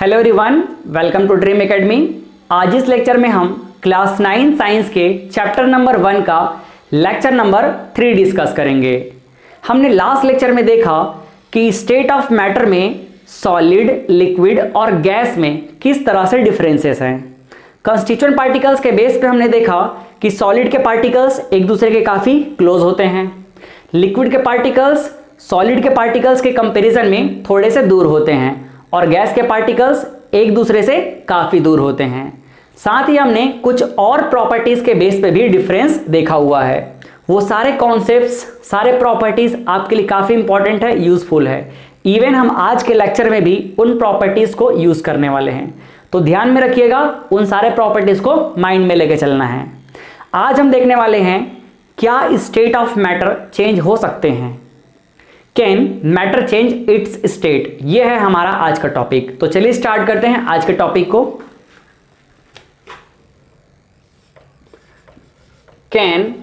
Hello everyone, welcome to dream academy. आज इस lecture में हम क्लास 9 साइंस के चैप्टर नंबर 1 का लेक्चर नंबर 3 डिस्कस करेंगे। हमने लास्ट लेक्चर में देखा कि स्टेट ऑफ मैटर में सॉलिड, लिक्विड और गैस में किस तरह से डिफरेंसेस हैं। कंस्टिट्यूएंट पार्टिकल्स के बेस पे हमने देखा कि सॉलिड के पार्टिकल्स एक दूसरे के काफ़ी क्लोज होते हैं, लिक्विड के पार्टिकल्स सॉलिड के पार्टिकल्स के कंपैरिजन में थोड़े से दूर होते हैं और गैस के पार्टिकल्स एक दूसरे से काफ़ी दूर होते हैं। साथ ही हमने कुछ और प्रॉपर्टीज़ के बेस पे भी डिफरेंस देखा हुआ है। वो सारे कॉन्सेप्ट्स, सारे प्रॉपर्टीज़ आपके लिए काफ़ी इंपॉर्टेंट है, यूज़फुल है। इवन हम आज के लेक्चर में भी उन प्रॉपर्टीज़ को यूज़ करने वाले हैं, तो ध्यान में रखिएगा, उन सारे प्रॉपर्टीज़ को माइंड में लेके चलना है। आज हम देखने वाले हैं क्या स्टेट ऑफ मैटर चेंज हो सकते हैं। Can matter change it's state, यह है हमारा आज का टॉपिक। तो चलिए स्टार्ट करते हैं आज के टॉपिक को। Can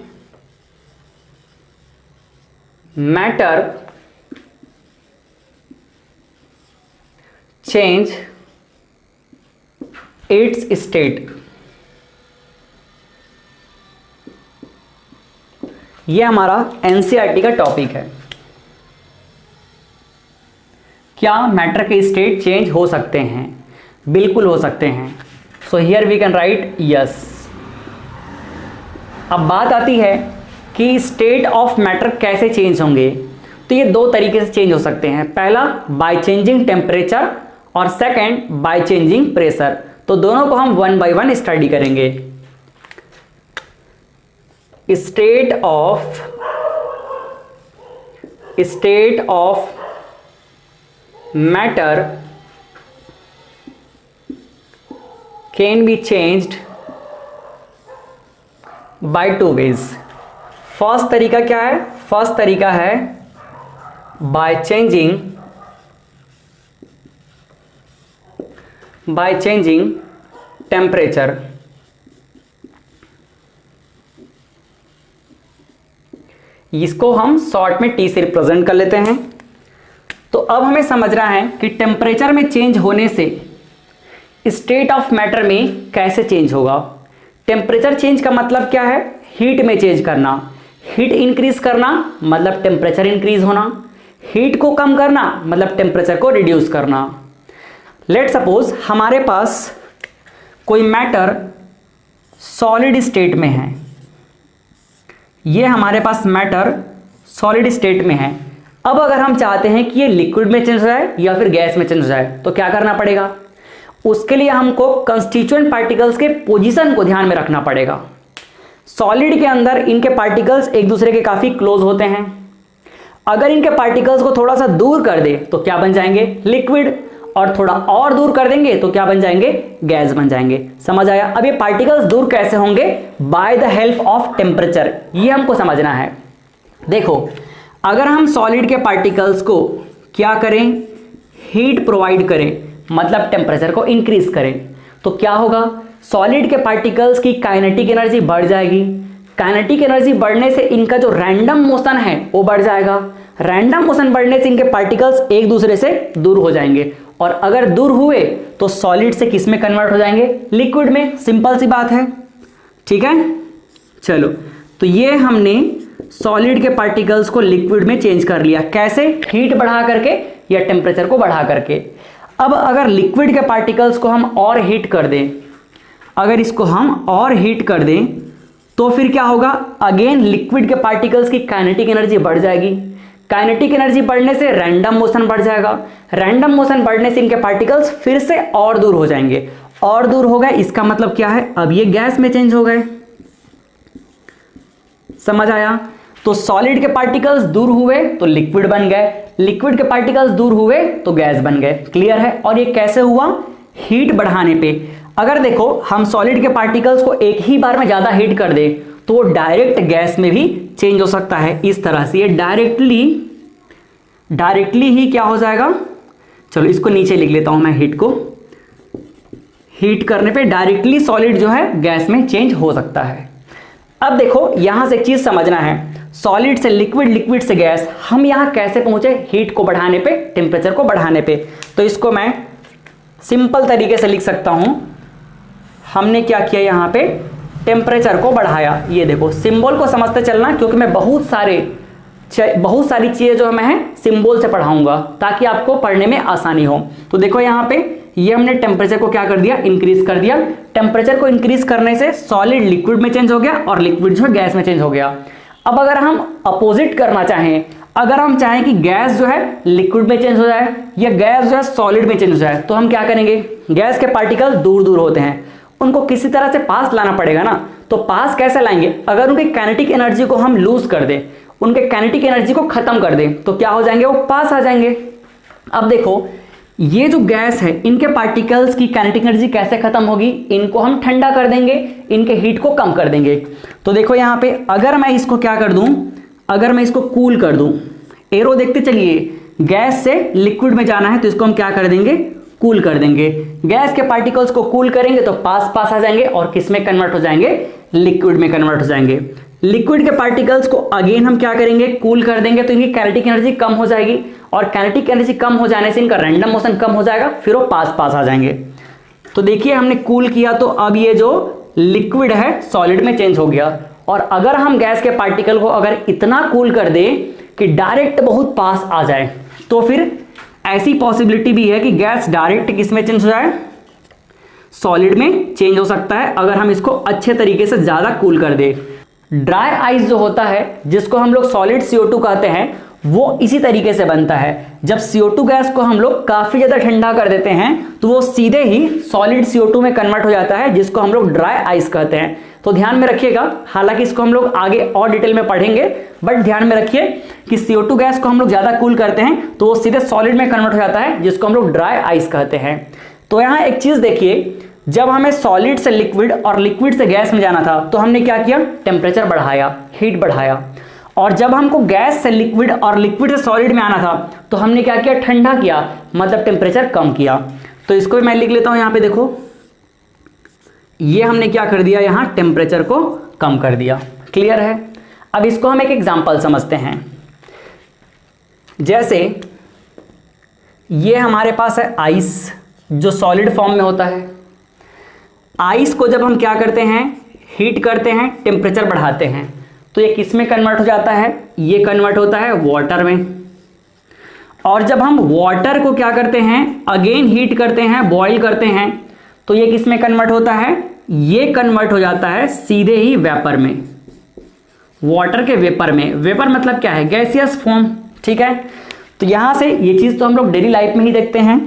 matter change it's state, यह हमारा एनसीईआरटी का टॉपिक है। क्या मैटर के स्टेट चेंज हो सकते हैं? बिल्कुल हो सकते हैं। So here we can write yes. अब बात आती है कि स्टेट ऑफ मैटर कैसे चेंज होंगे। तो ये दो तरीके से चेंज हो सकते हैं। पहला बाय चेंजिंग टेम्परेचर और सेकंड बाय चेंजिंग प्रेशर। तो दोनों को हम वन बाय वन स्टडी करेंगे। State of matter can be changed by two ways। First तरीका क्या है? फर्स्ट तरीका है by changing temperature। इसको हम शॉर्ट में T से रिप्रेजेंट कर लेते हैं। तो अब हमें समझना है कि टेम्परेचर में चेंज होने से स्टेट ऑफ मैटर में कैसे चेंज होगा। टेम्परेचर चेंज का मतलब क्या है? हीट में चेंज करना। हीट इंक्रीज करना मतलब टेम्परेचर इंक्रीज होना, हीट को कम करना मतलब टेम्परेचर को रिड्यूस करना। लेट सपोज हमारे पास कोई मैटर सॉलिड स्टेट में है, ये हमारे पास मैटर सॉलिड स्टेट में है। अब अगर हम चाहते हैं कि ये लिक्विड में चेंज हो जाए या फिर गैस में चेंज हो जाए तो क्या करना पड़ेगा? उसके लिए हमको कंस्टिट्यूएंट पार्टिकल्स के पोजीशन को ध्यान में रखना पड़ेगा। सॉलिड के अंदर इनके पार्टिकल्स एक दूसरे के काफी क्लोज होते हैं। अगर इनके पार्टिकल्स को थोड़ा सा दूर कर दे तो क्या बन जाएंगे? लिक्विड। और थोड़ा और दूर कर देंगे तो क्या बन जाएंगे? गैस बन जाएंगे। समझ आया? अब ये पार्टिकल्स दूर कैसे होंगे? By the help of temperature, ये हमको समझना है। देखो, अगर हम सॉलिड के पार्टिकल्स को क्या करें? हीट प्रोवाइड करें, मतलब टेम्परेचर को इंक्रीज करें, तो क्या होगा? सॉलिड के पार्टिकल्स की काइनेटिक एनर्जी बढ़ जाएगी। काइनेटिक एनर्जी बढ़ने से इनका जो रैंडम मोशन है वो बढ़ जाएगा। रैंडम मोशन बढ़ने से इनके पार्टिकल्स एक दूसरे से दूर हो जाएंगे, और अगर दूर हुए तो सॉलिड से किस में कन्वर्ट हो जाएंगे? लिक्विड में। सिंपल सी बात है, ठीक है। चलो, तो ये हमने सॉलिड के पार्टिकल्स को लिक्विड में चेंज कर लिया। कैसे? हीट बढ़ा करके या टेम्परेचर को बढ़ा करके। अब अगर लिक्विड के पार्टिकल्स को हम और हीट कर दें, अगर इसको हम और हीट कर दें तो फिर क्या होगा? अगेन लिक्विड के पार्टिकल्स की काइनेटिक एनर्जी बढ़ जाएगी। काइनेटिक एनर्जी बढ़ने से रैंडम मोशन बढ़ जाएगा। रैंडम मोशन बढ़ने से इनके पार्टिकल्स फिर से और दूर हो जाएंगे। और दूर हो गए, इसका मतलब क्या है? अब ये गैस में चेंज हो गए। समझ आया? तो सॉलिड के पार्टिकल्स दूर हुए तो लिक्विड बन गए, लिक्विड के पार्टिकल्स दूर हुए तो गैस बन गए। क्लियर है? और ये कैसे हुआ? हीट बढ़ाने पे। अगर देखो हम सॉलिड के पार्टिकल्स को एक ही बार में ज्यादा हीट कर दे तो वो डायरेक्ट गैस में भी चेंज हो सकता है। इस तरह से ये डायरेक्टली ही क्या हो जाएगा? चलो इसको नीचे लिख लेता हूं मैं। हीट को हीट करने पे डायरेक्टली सॉलिड जो है गैस में चेंज हो सकता है। अब देखो यहां से एक चीज समझना है, सॉलिड से लिक्विड, लिक्विड से गैस, हम यहां कैसे पहुंचे? हीट को बढ़ाने पे, टेम्परेचर को बढ़ाने पे। तो इसको मैं सिंपल तरीके से लिख सकता हूं, हमने क्या किया यहां पे टेम्परेचर को बढ़ाया। ये देखो सिंबल को समझते चलना, क्योंकि मैं बहुत सारी चीजें जो मैं सिंबल से पढ़ाऊंगा ताकि आपको पढ़ने में आसानी हो। तो देखो यहाँ पे ये हमने टेम्परेचर को क्या कर दिया, इंक्रीज कर दिया। टेम्परेचर को इंक्रीज करने से सॉलिड लिक्विड में चेंज हो गया और लिक्विड जो है गैस में चेंज हो गया। अब अगर हम अपोजिट करना चाहें, अगर हम चाहें कि गैस जो है लिक्विड में चेंज हो जाए या गैस जो है सॉलिड में चेंज हो जाए, तो हम क्या करेंगे, गैस के पार्टिकल दूर दूर होते हैं, उनको किसी तरह से पास लाना पड़ेगा ना। तो पास कैसे लाएंगे, अगर उनकी काइनेटिक एनर्जी को हम लूज कर दें, उनके काइनेटिक एनर्जी को खत्म कर दें, तो क्या हो जाएंगे, वो पास आ जाएंगे। अब देखो ये जो गैस है, इनके पार्टिकल्स की काइनेटिक एनर्जी कैसे खत्म होगी, इनको हम ठंडा कर देंगे, इनके हीट को कम कर देंगे। तो देखो यहाँ पे अगर मैं इसको क्या कर दूं, अगर मैं इसको कूल कर दूं, एरो देखते चलिए, गैस से लिक्विड में जाना है तो इसको हम क्या कर देंगे, कूल कर देंगे। गैस के पार्टिकल्स को कूल करेंगे तो पास आ जाएंगे और किस में कन्वर्ट हो जाएंगे, लिक्विड में कन्वर्ट हो जाएंगे। लिक्विड के पार्टिकल्स को अगेन हम क्या करेंगे, कूल कर देंगे, तो इनकी काइनेटिक एनर्जी कम हो जाएगी और काइनेटिक एनर्जी कम हो जाने से इनका रैंडम मोशन कम हो जाएगा, फिर वो पास आ जाएंगे। तो देखिए हमने कूल किया तो अब ये जो लिक्विड है सॉलिड में चेंज हो गया। और अगर हम गैस के पार्टिकल को अगर इतना कूल कर दें कि डायरेक्ट बहुत पास आ जाए, तो फिर ऐसी पॉसिबिलिटी भी है कि गैस डायरेक्ट किस में चेंज हो जाए, सॉलिड में चेंज हो सकता है, अगर हम इसको अच्छे तरीके से ज्यादा कूल कर दे। ड्राई आइस जो होता है, जिसको हम लोग सॉलिड CO2 कहते हैं, वो इसी तरीके से बनता है। जब CO2 गैस को हम लोग काफी ज्यादा ठंडा कर देते हैं तो वो सीधे ही सॉलिड CO2 में कन्वर्ट हो जाता है, जिसको हम लोग ड्राई आइस कहते हैं। तो ध्यान में रखिएगा, हालांकि इसको हम लोग आगे और डिटेल में पढ़ेंगे, बट ध्यान में रखिए कि CO2 गैस को हम लोग ज्यादा कूल करते हैं तो वो सीधे सॉलिड में कन्वर्ट हो जाता है, जिसको हम लोग ड्राई आइस कहते हैं। तो यहाँ एक चीज देखिए, जब हमें सॉलिड से लिक्विड और लिक्विड से गैस में जाना था तो हमने क्या किया, टेम्परेचर बढ़ाया, हीट बढ़ाया। और जब हमको गैस से लिक्विड और लिक्विड से सॉलिड में आना था तो हमने क्या किया, ठंडा किया, मतलब टेम्परेचर कम किया। तो इसको भी मैं लिख लेता हूं, यहां पे देखो ये हमने क्या कर दिया, यहां टेम्परेचर को कम कर दिया। क्लियर है। अब इसको हम एक एग्जांपल समझते हैं। जैसे ये हमारे पास है आइस, जो सॉलिड फॉर्म में होता है। आइस को जब हम क्या करते हैं, हीट करते हैं, टेम्परेचर बढ़ाते हैं, तो ये किस में कन्वर्ट हो जाता है, ये कन्वर्ट होता है वाटर में। और जब हम वाटर को क्या करते हैं, अगेन हीट करते हैं, बॉईल करते हैं, तो ये किस में कन्वर्ट होता है, ये कन्वर्ट हो जाता है सीधे ही वेपर में, वाटर के वेपर में। वेपर मतलब क्या है, गैसियस फॉर्म। ठीक है। तो यहां से ये चीज तो हम लोग डेली लाइफ में ही देखते हैं।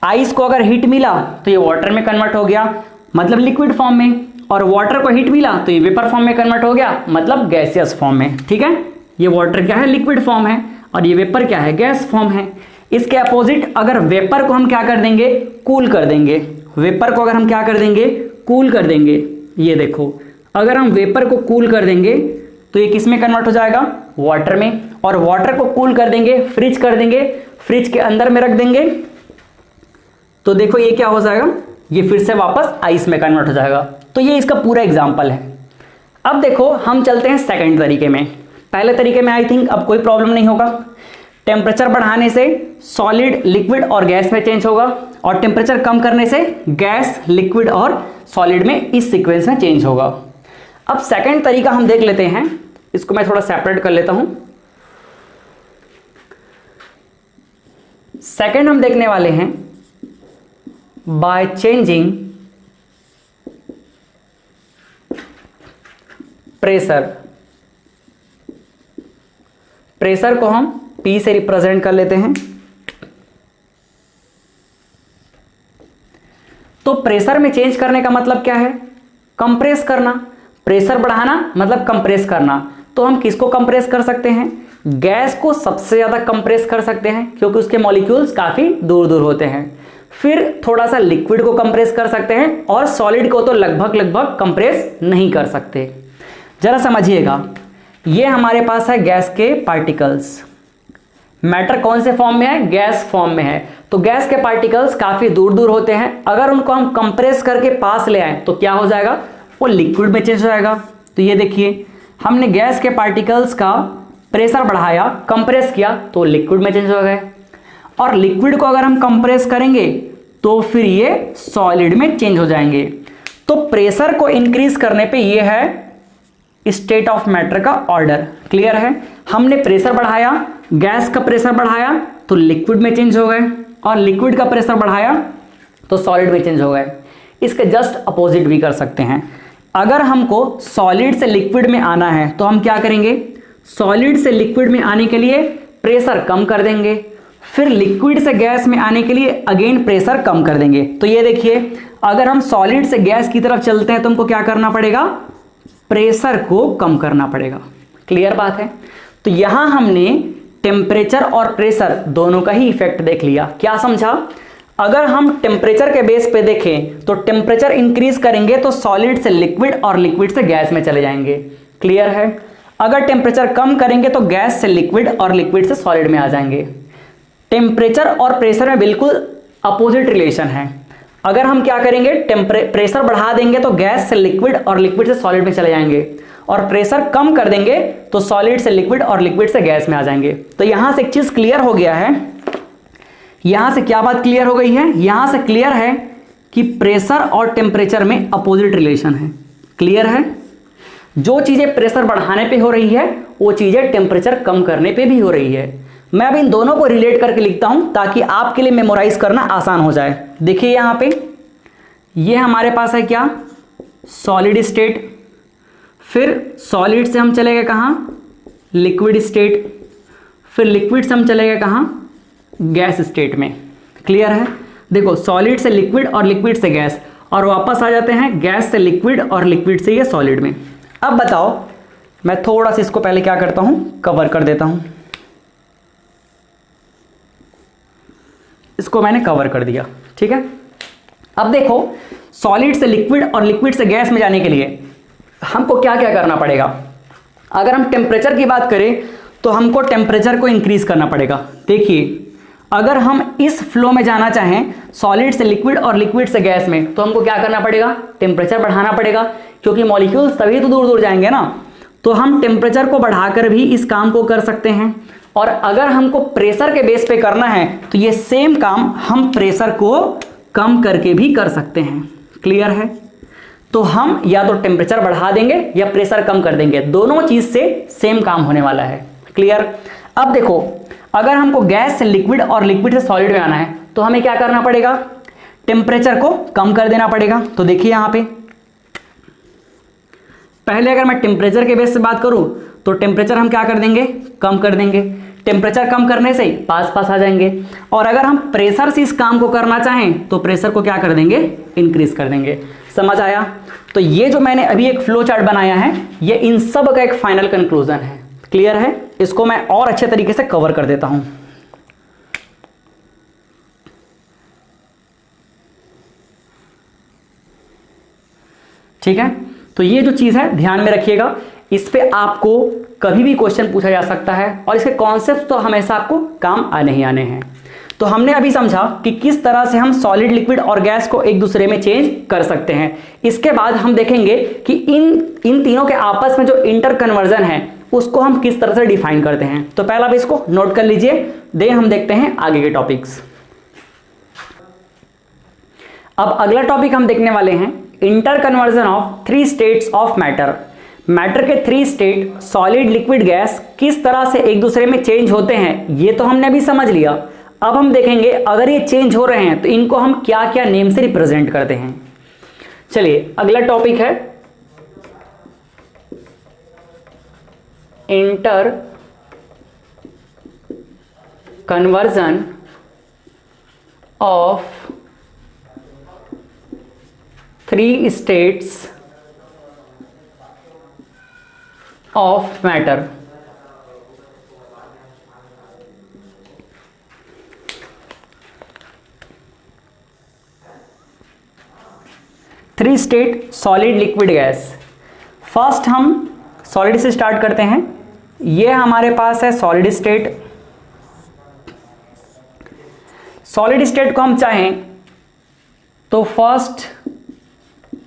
आइस को अगर हीट मिला तो ये वाटर में कन्वर्ट हो गया, मतलब लिक्विड फॉर्म में, और वाटर को हीट मिला तो ये वेपर फॉर्म में कन्वर्ट हो गया, मतलब गैसियस फॉर्म में। ठीक है। ये वाटर क्या है, लिक्विड फॉर्म है, और ये वेपर क्या है, गैस फॉर्म है। इसके अपोजिट अगर वेपर को हम क्या कर देंगे, कूल कर देंगे, वेपर को अगर हम क्या कर देंगे, कूल कर देंगे, ये देखो अगर हम वेपर को कूल कर देंगे तो ये किस में कन्वर्ट हो जाएगा, वाटर में। और वाटर को कूल कर देंगे, फ्रिज कर देंगे, फ्रिज के अंदर में रख देंगे, तो देखो ये क्या हो जाएगा, ये फिर से वापस आइस में कन्वर्ट हो जाएगा। तो ये इसका पूरा एग्जाम्पल है। अब देखो हम चलते हैं सेकंड तरीके में। पहले तरीके में आई थिंक अब कोई प्रॉब्लम नहीं होगा। टेम्परेचर बढ़ाने से सॉलिड लिक्विड और गैस में चेंज होगा, और टेम्परेचर कम करने से गैस लिक्विड और सॉलिड में इस सीक्वेंस में चेंज होगा। अब सेकंड तरीका हम देख लेते हैं, इसको मैं थोड़ा सेपरेट कर लेता हूं। सेकंड हम देखने वाले हैं बाय चेंजिंग प्रेशर। प्रेशर को हम P से रिप्रेजेंट कर लेते हैं। तो प्रेशर में चेंज करने का मतलब क्या है, कंप्रेस करना। प्रेशर बढ़ाना मतलब कंप्रेस करना। तो हम किसको कंप्रेस कर सकते हैं, गैस को सबसे ज्यादा कंप्रेस कर सकते हैं, क्योंकि उसके मॉलिक्यूल्स काफी दूर दूर होते हैं। फिर थोड़ा सा लिक्विड को कंप्रेस कर सकते हैं, और सॉलिड को तो लगभग कंप्रेस नहीं कर सकते। जरा समझिएगा, ये हमारे पास है गैस के पार्टिकल्स। मैटर कौन से फॉर्म में है, गैस फॉर्म में है। तो गैस के पार्टिकल्स काफी दूर दूर होते हैं, अगर उनको हम कंप्रेस करके पास ले आए तो क्या हो जाएगा, वो लिक्विड में चेंज हो जाएगा। तो ये देखिए हमने गैस के पार्टिकल्स का प्रेशर बढ़ाया, कंप्रेस किया, तो लिक्विड में चेंज हो गए। और लिक्विड को अगर हम कंप्रेस करेंगे तो फिर ये सॉलिड में चेंज हो जाएंगे। तो प्रेशर को इंक्रीज करने पे ये है स्टेट ऑफ मैटर का ऑर्डर। क्लियर है? हमने प्रेशर बढ़ाया, गैस का प्रेशर बढ़ाया तो लिक्विड में चेंज हो गए, और लिक्विड का प्रेशर बढ़ाया तो सॉलिड में चेंज हो गए। इसके जस्ट अपोजिट भी कर सकते हैं। अगर हमको सॉलिड से लिक्विड में आना है तो हम क्या करेंगे, सॉलिड से लिक्विड में आने के लिए प्रेशर कम कर देंगे, फिर लिक्विड से गैस में आने के लिए अगेन प्रेशर कम कर देंगे। तो ये देखिए, अगर हम सॉलिड से गैस की तरफ चलते हैं तो हमको क्या करना पड़ेगा, प्रेशर को कम करना पड़ेगा। क्लियर बात है? तो यहां हमने टेम्परेचर और प्रेशर दोनों का ही इफेक्ट देख लिया। क्या समझा? अगर हम टेम्परेचर के बेस पे देखें तो टेम्परेचर इंक्रीज करेंगे तो सॉलिड से लिक्विड और लिक्विड से गैस में चले जाएंगे। क्लियर है? अगर टेम्परेचर कम करेंगे तो गैस से लिक्विड और लिक्विड से सॉलिड में आ जाएंगे। टेम्परेचर और प्रेशर में बिल्कुल अपोजिट रिलेशन है। अगर हम क्या करेंगे, प्रेशर बढ़ा देंगे तो गैस से लिक्विड और लिक्विड से सॉलिड में चले जाएंगे, और प्रेशर कम कर देंगे तो सॉलिड से लिक्विड और लिक्विड से गैस में आ जाएंगे। तो यहां से एक चीज क्लियर हो गया है। यहां से क्या बात क्लियर हो गई है? यहां से क्लियर है कि प्रेशर और टेम्परेचर में अपोजिट रिलेशन है। क्लियर है? जो चीजें प्रेशर बढ़ाने पे हो रही है वो चीजें टेम्परेचर कम करने पे भी हो रही है। मैं अब इन दोनों को रिलेट करके लिखता हूं ताकि आपके लिए मेमोराइज करना आसान हो जाए। देखिए यहां पे ये हमारे पास है क्या, सॉलिड स्टेट, फिर सॉलिड से हम चले गए कहां, लिक्विड स्टेट, फिर लिक्विड से हम चले गए कहां, गैस स्टेट में। क्लियर है? देखो, सॉलिड से लिक्विड और लिक्विड से गैस, और वापस आ जाते हैं गैस से लिक्विड और लिक्विड से ये सॉलिड में। अब बताओ, मैं थोड़ा सा इसको पहले क्या करता हूं, कवर कर देता हूं। इसको मैंने कवर कर दिया। ठीक है? अब देखो, सॉलिड से लिक्विड और लिक्विड से गैस में जाने के लिए हमको क्या क्या करना पड़ेगा। अगर हम टेम्परेचर की बात करें तो हमको टेम्परेचर को इंक्रीज करना पड़ेगा। देखिए, अगर हम इस फ्लो में जाना चाहें सॉलिड से लिक्विड और लिक्विड से गैस में, तो हमको क्या करना पड़ेगा, टेम्परेचर बढ़ाना पड़ेगा, क्योंकि मॉलिक्यूल्स तभी तो दूर दूर जाएंगे ना। तो हम टेम्परेचर को बढ़ाकर भी इस काम को कर सकते हैं। और अगर हमको प्रेशर के बेस पे करना है तो ये सेम काम हम प्रेशर को कम करके भी कर सकते हैं। क्लियर है? तो हम या तो टेम्परेचर बढ़ा देंगे या प्रेशर कम कर देंगे, दोनों चीज से सेम काम होने वाला है। क्लियर? अब देखो, अगर हमको गैस से लिक्विड और लिक्विड से सॉलिड में आना है तो हमें क्या करना पड़ेगा, टेम्परेचर को कम कर देना पड़ेगा। तो देखिए यहां पे पहले अगर मैं टेम्परेचर के बेस से बात करूं तो टेम्परेचर हम क्या कर देंगे, कम कर देंगे। टेम्परेचर कम करने से पास पास आ जाएंगे। और अगर हम प्रेशर से इस काम को करना चाहें तो प्रेशर को क्या कर देंगे, इंक्रीज कर देंगे। समझ आया? तो ये जो मैंने अभी एक फ्लो चार्ट बनाया है ये इन सब का एक फाइनल कंक्लूजन है। क्लियर है? इसको मैं और अच्छे तरीके से कवर कर देता हूं। ठीक है? तो ये जो चीज है ध्यान में रखिएगा, इस पे आपको कभी भी क्वेश्चन पूछा जा सकता है, और इसके कॉन्सेप्ट तो हमेशा आपको काम आने ही आने हैं। तो हमने अभी समझा कि किस तरह से हम सॉलिड, लिक्विड और गैस को एक दूसरे में चेंज कर सकते हैं। इसके बाद हम देखेंगे कि इन तीनों के आपस में जो इंटर कन्वर्जन है उसको हम किस तरह से डिफाइन करते हैं। तो पहला आप इसको नोट कर लीजिए, देन हम देखते हैं आगे के टॉपिक्स। अब अगला टॉपिक हम देखने वाले हैं inter conversion of 3 states of matter. Matter के 3 स्टेट, सॉलिड, लिक्विड, गैस, किस तरह से एक दूसरे में चेंज होते हैं ये तो हमने अभी समझ लिया। अब हम देखेंगे अगर ये चेंज हो रहे हैं तो इनको हम क्या क्या नेम से रिप्रेजेंट करते हैं। चलिए अगला टॉपिक है inter conversion of 3 states of matter। Three state, solid, liquid, gas. First हम सॉलिड से स्टार्ट करते हैं। ये हमारे पास है सॉलिड स्टेट। सॉलिड स्टेट को हम चाहें तो फर्स्ट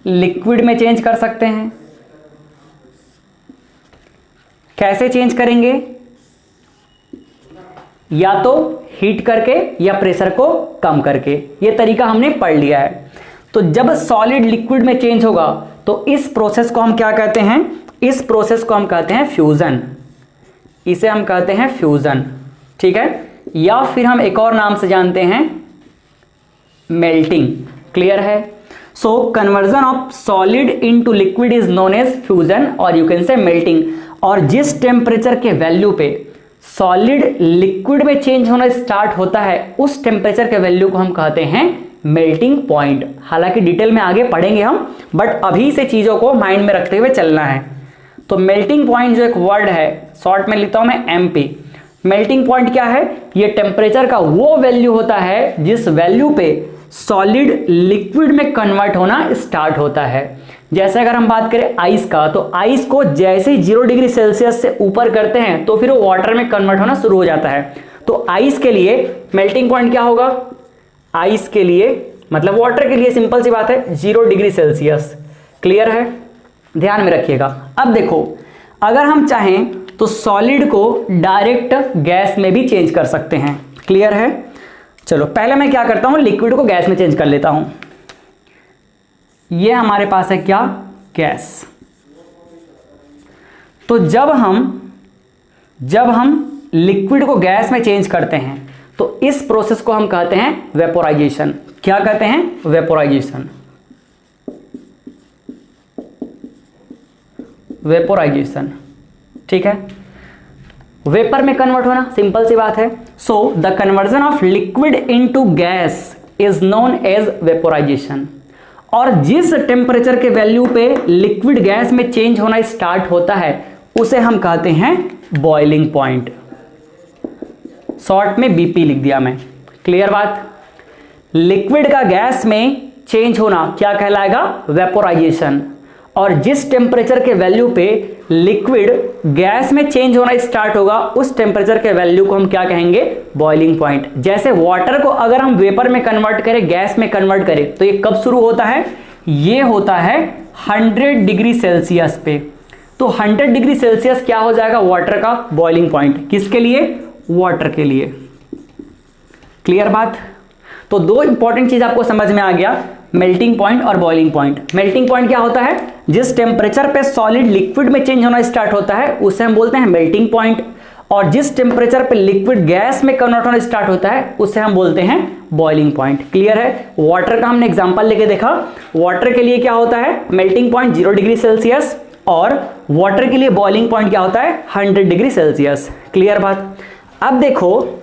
लिक्विड में चेंज कर सकते हैं। कैसे चेंज करेंगे? या तो हीट करके या प्रेशर को कम करके। ये तरीका हमने पढ़ लिया है। तो जब सॉलिड लिक्विड में चेंज होगा तो इस प्रोसेस को हम क्या कहते हैं? इस प्रोसेस को हम कहते हैं फ्यूजन। इसे हम कहते हैं फ्यूजन, ठीक है, या फिर हम एक और नाम से जानते हैं मेल्टिंग। क्लियर है? So conversion of solid into liquid is known as fusion और यू कैन से मेल्टिंग। और जिस टेम्परेचर के वैल्यू पे सॉलिड लिक्विड में चेंज होना स्टार्ट होता है उस टेम्परेचर के वैल्यू को हम कहते हैं मेल्टिंग पॉइंट। हालांकि डिटेल में आगे पढ़ेंगे हम, बट अभी से चीजों को माइंड में रखते हुए चलना है। तो मेल्टिंग पॉइंट जो एक वर्ड है, शॉर्ट में लिखता हूं मैं एमपी। मेल्टिंग पॉइंट क्या है? ये टेम्परेचर का वो वैल्यू होता है जिस वैल्यू पे सॉलिड लिक्विड में कन्वर्ट होना स्टार्ट होता है। जैसे अगर हम बात करें आइस का, तो आइस को जैसे ही 0 डिग्री सेल्सियस से ऊपर करते हैं तो फिर वो वाटर में कन्वर्ट होना शुरू हो जाता है। तो आइस के लिए मेल्टिंग पॉइंट क्या होगा? आइस के लिए मतलब वाटर के लिए सिंपल सी बात है 0 डिग्री सेल्सियस। क्लियर है? ध्यान में रखिएगा। अब देखो, अगर हम चाहें तो सॉलिड को डायरेक्ट गैस में भी चेंज कर सकते हैं। क्लियर है? चलो पहले मैं क्या करता हूं, लिक्विड को गैस में चेंज कर लेता हूं। ये हमारे पास है क्या? गैस। तो जब हम लिक्विड को गैस में चेंज करते हैं तो इस प्रोसेस को हम कहते हैं वेपोराइजेशन। क्या कहते हैं? वेपोराइजेशन। वेपोराइजेशन, ठीक है, वेपर में कन्वर्ट होना, सिंपल सी बात है। So the conversion of liquid into gas is known as vaporisation. और जिस टेम्परेचर के वैल्यू पे लिक्विड गैस में चेंज होना स्टार्ट होता है उसे हम कहते हैं बॉइलिंग पॉइंट। शॉर्ट में बीपी लिख दिया मैं। क्लियर बात? लिक्विड का गैस में चेंज होना क्या कहलाएगा? वेपोराइजेशन। और जिस टेम्परेचर के वैल्यू पे लिक्विड गैस में चेंज होना स्टार्ट होगा उस टेम्परेचर के वैल्यू को हम क्या कहेंगे? Boiling point. जैसे वाटर को अगर हम वेपर में कन्वर्ट करें, गैस में कन्वर्ट करें, तो ये कब शुरू होता है? ये होता है 100 डिग्री सेल्सियस पे। तो 100 डिग्री सेल्सियस क्या हो जाएगा? वाटर का बॉइलिंग पॉइंट। किसके लिए? वाटर के लिए। क्लियर बात? तो दो इंपॉर्टेंट चीज आपको समझ में आ गया, मेल्टिंग पॉइंट और बॉइलिंग पॉइंट। मेल्टिंग पॉइंट क्या होता है? जिस टेम्परेचर पे सॉलिड लिक्विड में चेंज होना स्टार्ट होता है उसे हम बोलते हैं मेल्टिंग पॉइंट। और जिस टेम्परेचर पे लिक्विड गैस में कन्वर्ट होना स्टार्ट होता है उसे हम बोलते हैं बॉइलिंग पॉइंट। क्लियर है? वाटर का हमने एग्जांपल लेके देखा। वाटर के लिए क्या होता है? मेल्टिंग पॉइंट 0 डिग्री सेल्सियस, और वाटर के लिए बॉइलिंग पॉइंट क्या होता है? 100 डिग्री सेल्सियस। क्लियर बात? अब देखो,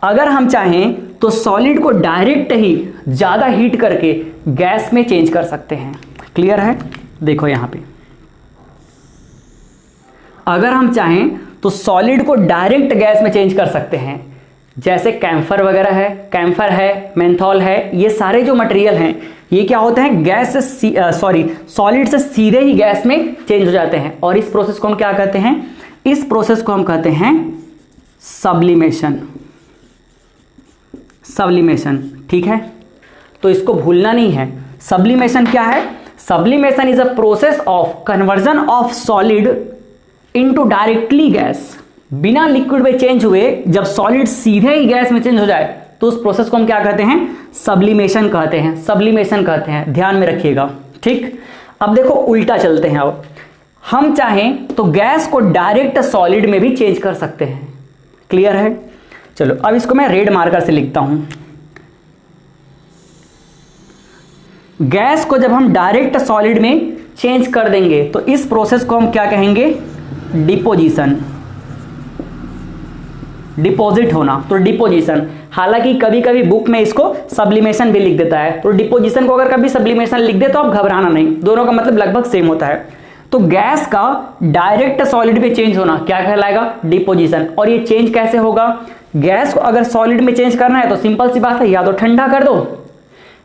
अगर हम चाहें तो सॉलिड को डायरेक्ट ही ज्यादा हीट करके गैस में चेंज कर सकते हैं। क्लियर है? देखो यहां पे, अगर हम चाहें तो सॉलिड को डायरेक्ट गैस में चेंज कर सकते हैं। जैसे कैम्फर वगैरह है, कैम्फर है, मेंथॉल है, ये सारे जो मटेरियल हैं ये क्या होते हैं? गैस से सॉलिड से सीधे ही गैस में चेंज हो जाते हैं। और इस प्रोसेस को हम क्या कहते हैं? इस प्रोसेस को हम कहते हैं सब्लिमेशन। सब्लिमेशन, ठीक है, तो इसको भूलना नहीं है। सब्लिमेशन क्या है? Sublimation is a process of conversion of solid into directly gas. बिना लिक्विड में चेंज हुए जब सॉलिड सीधे ही गैस में चेंज हो जाए तो उस प्रोसेस को हम क्या कहते हैं? सब्लिमेशन कहते हैं। सब्लिमेशन कहते हैं, ध्यान में रखिएगा, ठीक। अब देखो उल्टा चलते हैं। अब हम चाहें तो गैस को डायरेक्ट सॉलिड में भी चेंज कर सकते हैं। क्लियर है? चलो अब इसको मैं रेड मार्कर से लिखता हूं। गैस को जब हम डायरेक्ट सॉलिड में चेंज कर देंगे तो इस प्रोसेस को हम क्या कहेंगे? डिपोजिशन। डिपॉजिट होना, तो डिपोजिशन। हालांकि कभी कभी बुक में इसको सब्लिमेशन भी लिख देता है, तो डिपोजिशन को अगर कभी सब्लिमेशन लिख दे तो आप घबराना नहीं, दोनों का मतलब लगभग सेम होता है। तो गैस का डायरेक्ट सॉलिड में चेंज होना क्या कहलाएगा? डिपोजिशन। और ये चेंज कैसे होगा? गैस को अगर सॉलिड में चेंज करना है तो सिंपल सी बात है, या तो ठंडा कर दो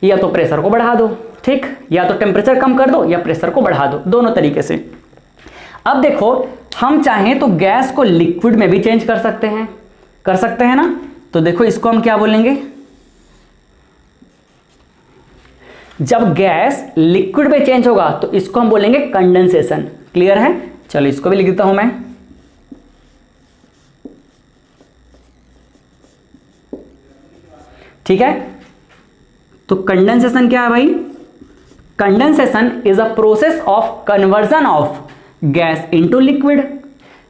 या तो प्रेशर को बढ़ा दो, ठीक, या तो टेम्परेचर कम कर दो या प्रेशर को बढ़ा दो, दोनों तरीके से। अब देखो, हम चाहें तो गैस को लिक्विड में भी चेंज कर सकते हैं ना। तो देखो इसको हम क्या बोलेंगे? जब गैस लिक्विड में चेंज होगा तो इसको हम बोलेंगे कंडेंसेशन। क्लियर है? चलो इसको भी लिख देता हूं मैं। ठीक है। तो कंडेंसेशन क्या है भाई? Condensation is a process of conversion of gas into liquid.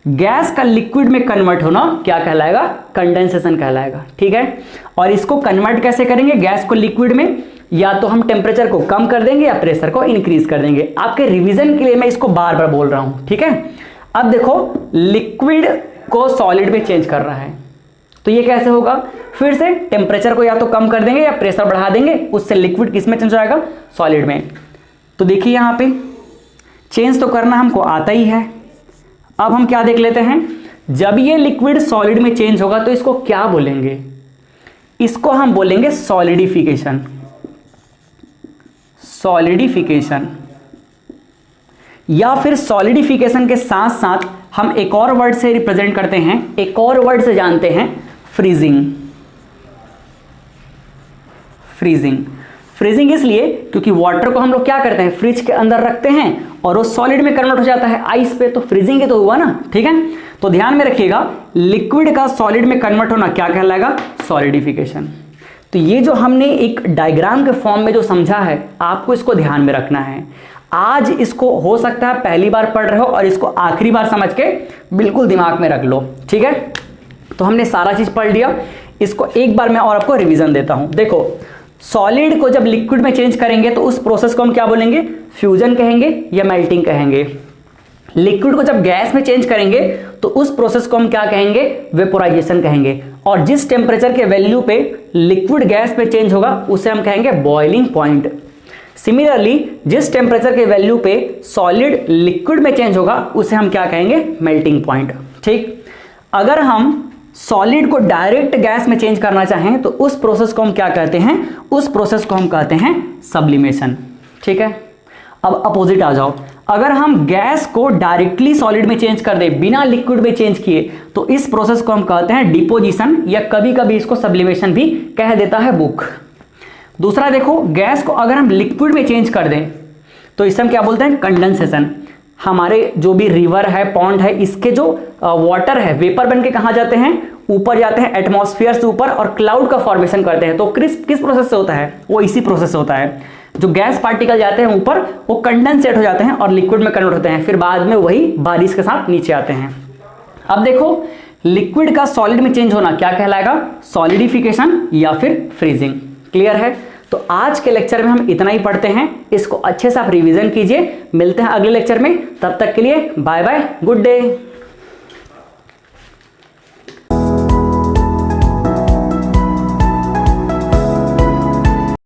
Gas का लिक्विड में कन्वर्ट होना क्या कहलाएगा? कंडेंसेशन कहलाएगा। ठीक है। और इसको कन्वर्ट कैसे करेंगे गैस को लिक्विड में? या तो हम टेम्परेचर को कम कर देंगे या प्रेशर को इंक्रीज कर देंगे। आपके रिवीजन के लिए मैं इसको बार बार बोल रहा हूं। ठीक है। अब देखो, लिक्विड को सॉलिड में चेंज कर रहा है, तो ये कैसे होगा? फिर से टेम्परेचर को या तो कम कर देंगे या प्रेशर बढ़ा देंगे, उससे लिक्विड किस में चेंज हो जाएगा? सॉलिड में। तो देखिए यहां पे चेंज तो करना हमको आता ही है। अब हम क्या देख लेते हैं, जब ये लिक्विड सॉलिड में चेंज होगा तो इसको क्या बोलेंगे? इसको हम बोलेंगे सॉलिडिफिकेशन। सॉलिडिफिकेशन, या फिर सॉलिडिफिकेशन के साथ साथ हम एक और वर्ड से रिप्रेजेंट करते हैं, एक और वर्ड से जानते हैं, फ्रीजिंग। फ्रीजिंग, फ्रीजिंग इसलिए क्योंकि वाटर को हम लोग क्या करते हैं? फ्रिज के अंदर रखते हैं और वो सॉलिड में कन्वर्ट हो जाता है आइस पे, तो फ्रीजिंग ही तो हुआ ना। ठीक है। तो ध्यान में रखिएगा, लिक्विड का सॉलिड में कन्वर्ट होना क्या कहलाएगा? सॉलिडिफिकेशन। तो ये जो हमने एक डायग्राम के फॉर्म में जो समझा है, आपको इसको ध्यान में रखना है। आज इसको हो सकता है पहली बार पढ़ रहे हो और इसको आखिरी बार समझ के बिल्कुल दिमाग में रख लो। ठीक है। तो हमने सारा चीज पढ़ लिया, इसको एक बार मैं और आपको रिवीजन देता हूं। देखो, सॉलिड को जब लिक्विड में चेंज करेंगे तो उस प्रोसेस को हम क्या बोलेंगे? फ्यूजन कहेंगे या मेल्टिंग कहेंगे। लिक्विड को जब गैस में चेंज करेंगे तो उस प्रोसेस को हम क्या कहेंगे? वेपोराइजेशन कहेंगे। और जिस टेम्परेचर के वैल्यू पे लिक्विड गैस में चेंज होगा उसे हम कहेंगे बॉइलिंग पॉइंट। सिमिलरली जिस टेम्परेचर के वैल्यू पे सॉलिड लिक्विड में चेंज होगा उसे हम क्या कहेंगे? Melting point. ठीक। अगर हम सॉलिड को डायरेक्ट गैस में चेंज करना चाहें तो उस प्रोसेस को हम क्या कहते हैं? उस प्रोसेस को हम कहते हैं सब्लिमेशन। ठीक है। अब अपोजिट आ जाओ, अगर हम गैस को डायरेक्टली सॉलिड में चेंज कर दें बिना लिक्विड में चेंज किए तो इस प्रोसेस को हम कहते हैं डिपोजिशन, या कभी कभी इसको सब्लिमेशन भी कह देता है बुक। दूसरा देखो, गैस को अगर हम लिक्विड में चेंज कर दें तो इसे हम क्या बोलते हैं? कंडेंसेशन। हमारे जो भी रिवर है, पॉन्ड है, इसके जो वाटर है वेपर बन के कहां जाते हैं? ऊपर जाते हैं एटमॉस्फेयर से ऊपर और क्लाउड का फॉर्मेशन करते हैं। तो किस प्रोसेस से होता है? वो इसी प्रोसेस से होता है। जो गैस पार्टिकल जाते हैं ऊपर वो कंडेंसेट हो जाते हैं और लिक्विड में कन्वर्ट होते हैं, फिर बाद में वही बारिश के साथ नीचे आते हैं। अब देखो, लिक्विड का सॉलिड में चेंज होना क्या कहलाएगा? सॉलिडिफिकेशन या फिर फ्रीजिंग। क्लियर है? तो आज के लेक्चर में हम इतना ही पढ़ते हैं, इसको अच्छे से आप रिवीजन कीजिए। मिलते हैं अगले लेक्चर में, तब तक के लिए बाय बाय, गुड डे।